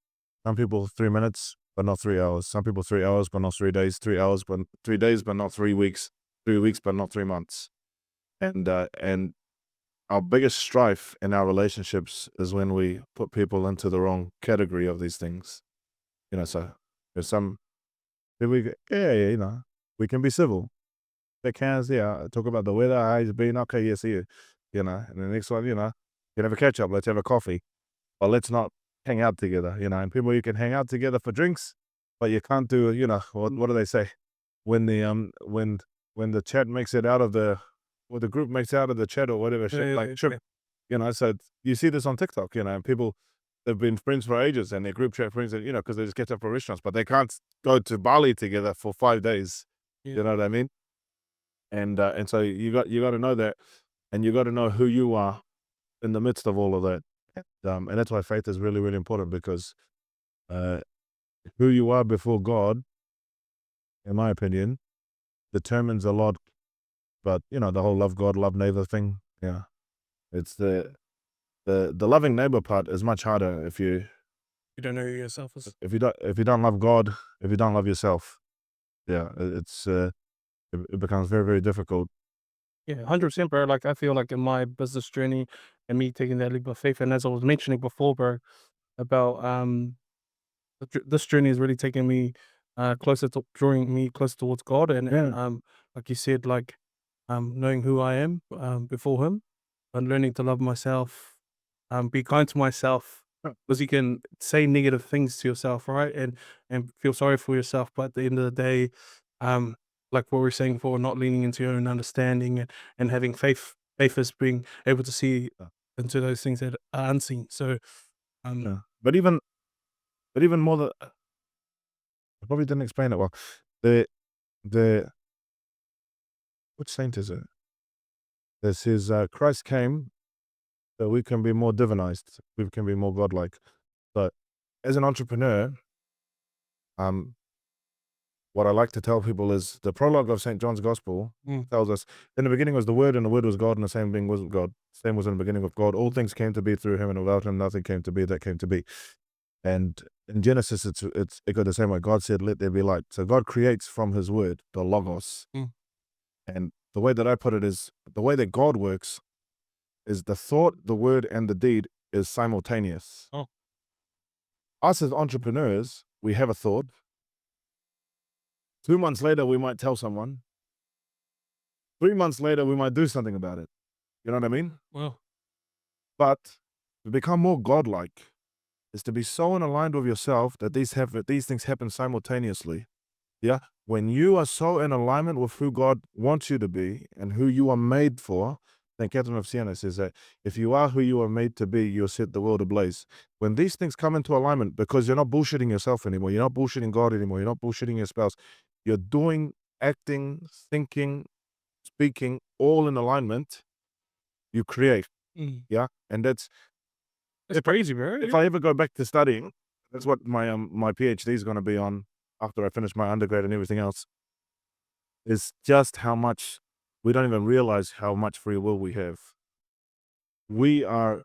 Some people 3 minutes, but not 3 hours. Some people 3 hours, but not 3 days. 3 hours, but 3 days, but not 3 weeks. 3 weeks, but not 3 months. And our biggest strife in our relationships is when we put people into the wrong category of these things. So there's some people, we can be civil. Shake hands, yeah. Talk about the weather, how it's been. Okay, yeah, see you. And the next one, can have a catch up. Let's have a coffee, but let's not hang out together. And people, you can hang out together for drinks, but you can't do. What do they say? When the when the chat makes it out of the, or the group makes it out of the chat or whatever shit, Yeah, like yeah, shook. yeah. So you see this on TikTok. And people, they've been friends for ages, and their group chat friends, because they just get up for restaurants, but they can't go to Bali together for 5 days. Yeah. You know what I mean? And so you got to know that, and you got to know who you are in the midst of all of that. And that's why faith is really, really important, because uh, who you are before God in my opinion, determines a lot. But the whole love God, love neighbor thing. Yeah, it's the loving neighbor part is much harder if you don't know who yourself is. if you don't love God, if you don't love yourself. Yeah, it becomes very, very difficult. Yeah, 100%, bro. Like, I feel like in my business journey and me taking that leap of faith, and as I was mentioning before, bro, about this journey is really taking me drawing me closer towards God, and like you said, like knowing who I am before Him, and learning to love myself, be kind to myself, because you can say negative things to yourself, right, and feel sorry for yourself, but at the end of the day, um, like what we're saying before, not leaning into your own understanding and having faith is being able to see into those things that are unseen. So, Yeah. But even more than I probably didn't explain it well. The which saint is it? This says Christ came so we can be more divinized, we can be more godlike. So as an entrepreneur, what I like to tell people is the prologue of St. John's Gospel tells us, in the beginning was the Word, and the Word was God, and the same being was God. Same was in the beginning of God. All things came to be through Him, and without Him nothing came to be that came to be. And in Genesis, it goes the same way. God said, "Let there be light." So God creates from His Word, the Logos. And the way that I put it is, the way that God works is the thought, the word, and the deed is simultaneous. Us as entrepreneurs, we have a thought. 2 months later, we might tell someone. 3 months later, we might do something about it. You know what I mean? well, But to become more godlike is to be so aligned with yourself that these things happen simultaneously. Yeah? When you are so in alignment with who God wants you to be and who you are made for, St. Catherine of Siena says that if you are who you are made to be, you'll set the world ablaze. When these things come into alignment, because you're not bullshitting yourself anymore, you're not bullshitting God anymore, you're not bullshitting your spouse, you're doing, acting, thinking, speaking, all in alignment, you create. Yeah? And that's crazy, bro. if I ever go back to studying, that's what my my PhD is going to be on after I finish my undergrad and everything else, is just how much we don't even realize how much free will we have. We are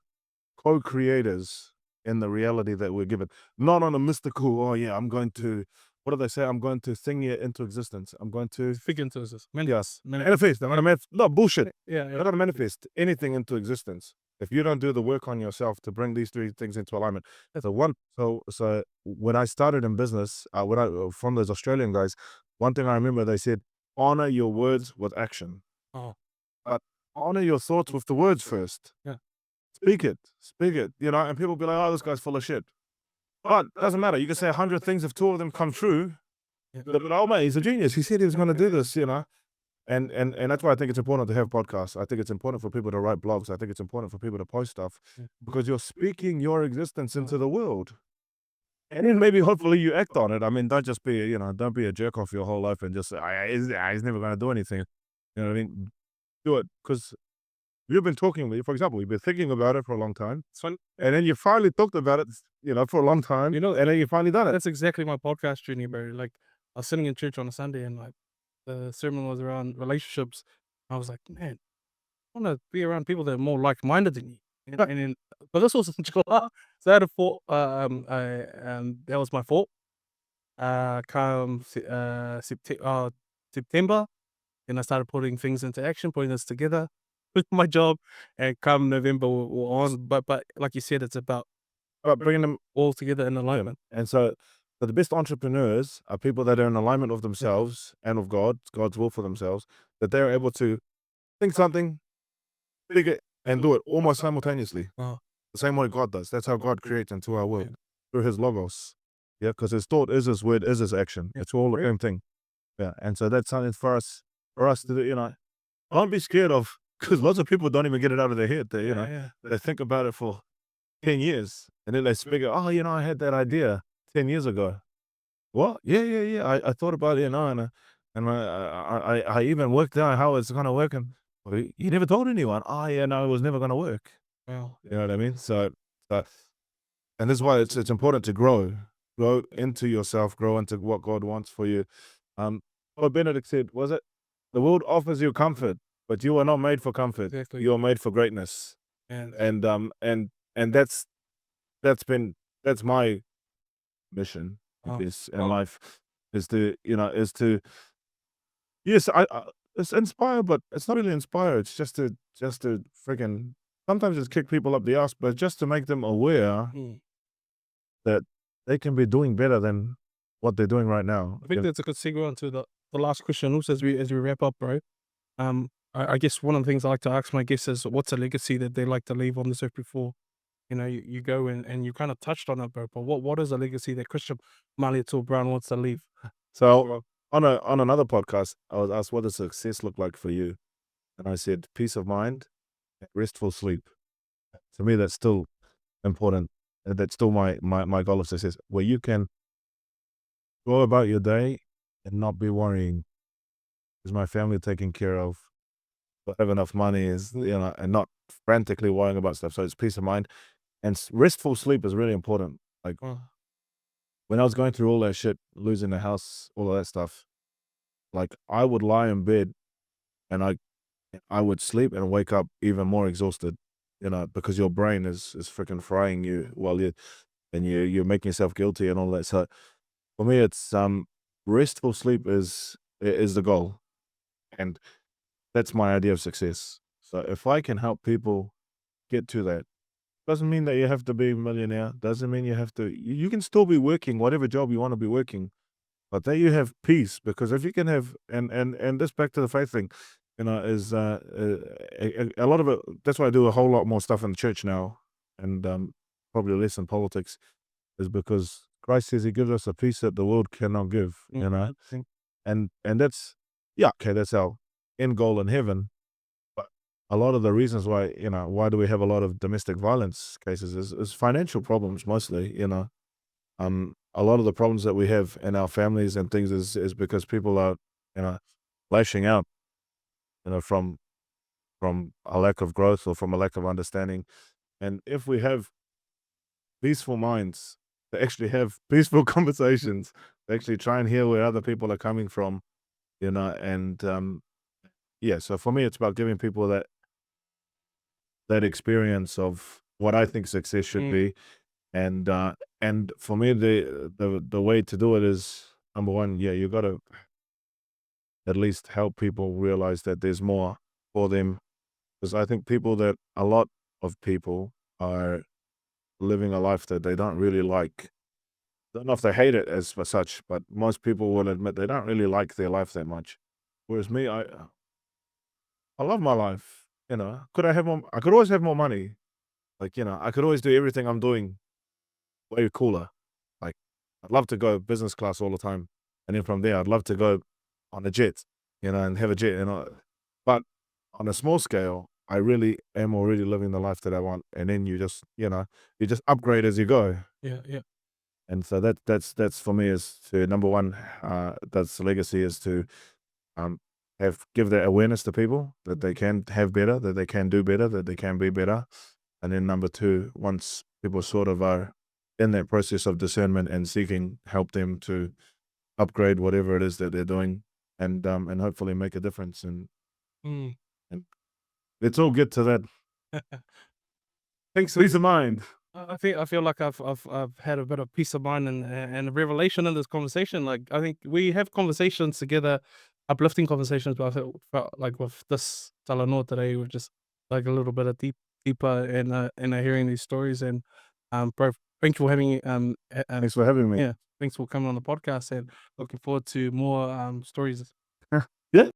co-creators in the reality that we're given, not on a mystical, oh yeah, I'm going to, what do they say? I'm going to thing it into existence. I'm going to Figure into this. manifest. I'm going to no bullshit. Yeah, You're not going to manifest anything into existence if you don't do the work on yourself to bring these three things into alignment. So when I started in business, from those Australian guys, one thing I remember they said, honor your words with action. Oh. But honor your thoughts with the words first. Yeah. Speak it, and people be like, oh, this guy's full of shit. But it doesn't matter. You can say 100 things if 2 of them come true. Yeah. But oh man, he's a genius. He said he was going to do this, And that's why I think it's important to have podcasts. I think it's important for people to write blogs. I think it's important for people to post stuff because you're speaking your existence into the world. And then maybe hopefully you act on it. I mean, don't just be, don't be a jerk off your whole life and just say, he's never going to do anything. You know what I mean? Do it because you've been talking, for example, you've been thinking about it for a long time. It's fun. And then you finally talked about it, for a long time, and then you finally done it. That's exactly my podcast journey, bro. Like, I was sitting in church on a Sunday and like the sermon was around relationships. I was like, man, I want to be around people that are more like-minded than you. And then, but this was in July, so I had a thought. That was my fault. Come September, and I started putting things into action, putting this together with my job. And come November, we're on. But like you said, it's about bringing them all together in alignment. And so the best entrepreneurs are people that are in alignment with themselves and with God's will for themselves, that they're able to think something, speak it, and do it almost simultaneously. Oh. The same way God does. That's how God creates into our world, through His Logos. Yeah, because His thought is His word, is His action. It's all the same thing. Yeah, and so that's something for us to do, don't be scared of, because lots of people don't even get it out of their head. They think about it for 10 years, and then they speak it, oh, I had that idea 10 years ago. What? Yeah. I thought about it, and I even worked out how it's going to work, and you never told anyone. Oh, yeah, no, it was never going to work. Well, You know what I mean? So, and this is why it's important to grow into yourself, grow into what God wants for you. what Benedict said, was it? The world offers you comfort, but you are not made for comfort. Exactly. You are made for greatness. And And that's my mission, I guess, in life, is to, yes, it's inspire, but it's not really inspire. It's just to freaking sometimes just kick people up the ass, but just to make them aware that they can be doing better than what they're doing right now. I think that's a good segue onto the last question also as we wrap up, bro. I guess one of the things I like to ask my guests is what's a legacy that they like to leave on this earth before, you go and you kind of touched on it, bro, but what is a legacy that Christian Malietoa Brown wants to leave? So on another podcast, I was asked, what does success look like for you? And I said, peace of mind, and restful sleep. To me, that's still important. And that's still my goal of success, where you can go about your day and not be worrying, is my family taken care of? Do I have enough money? And not frantically worrying about stuff. So it's peace of mind. And restful sleep is really important. Like when I was going through all that shit, losing the house, all of that stuff, like I would lie in bed and I would sleep and wake up even more exhausted, because your brain is freaking frying you while you're making yourself guilty and all that. So for me, it's restful sleep is the goal, and that's my idea of success. So if I can help people get to that, doesn't mean that you have to be a millionaire. Doesn't mean you have to. You can still be working whatever job you want to be working, but that you have peace. Because if you can have, and this back to the faith thing, is a lot of it. That's why I do a whole lot more stuff in the church now, and probably less in politics, is because Christ says He gives us a peace that the world cannot give. And that's that's our end goal in heaven. But a lot of the reasons why why do we have a lot of domestic violence cases is financial problems mostly. A lot of the problems that we have in our families and things is because people are lashing out from a lack of growth or from a lack of understanding. And if we have peaceful minds to actually have peaceful conversations, to actually try and hear where other people are coming from, and so for me it's about giving people that experience of what I think success should be. And for me the way to do it is, number one, you got to at least help people realize that there's more for them. Because I think a lot of people are living a life that they don't really like. Don't know if they hate it as such, but most people will admit they don't really like their life that much. Whereas me, I love my life. Could I have more? I could always have more money. Like, I could always do everything I'm doing way cooler. Like, I'd love to go business class all the time. And then from there, I'd love to go on a jet, and have a jet. But on a small scale, I really am already living the life that I want. And then you just upgrade as you go. Yeah. And so that's for me is to, number one, that's the legacy, is to give that awareness to people that they can have better, that they can do better, that they can be better. And then number two, once people sort of are in that process of discernment and seeking, help them to upgrade whatever it is that they're doing, and hopefully make a difference. And let's all get to that Thanks. peace of mind. I feel like I've had a bit of peace of mind and a revelation in this conversation. Like, I think we have conversations together, uplifting conversations, but I felt like with this Talanoa today, we're just like a little bit of deeper in hearing these stories. And bro, thank you for having me. Thanks for having me. Yeah, thanks for coming on the podcast, and looking forward to more stories.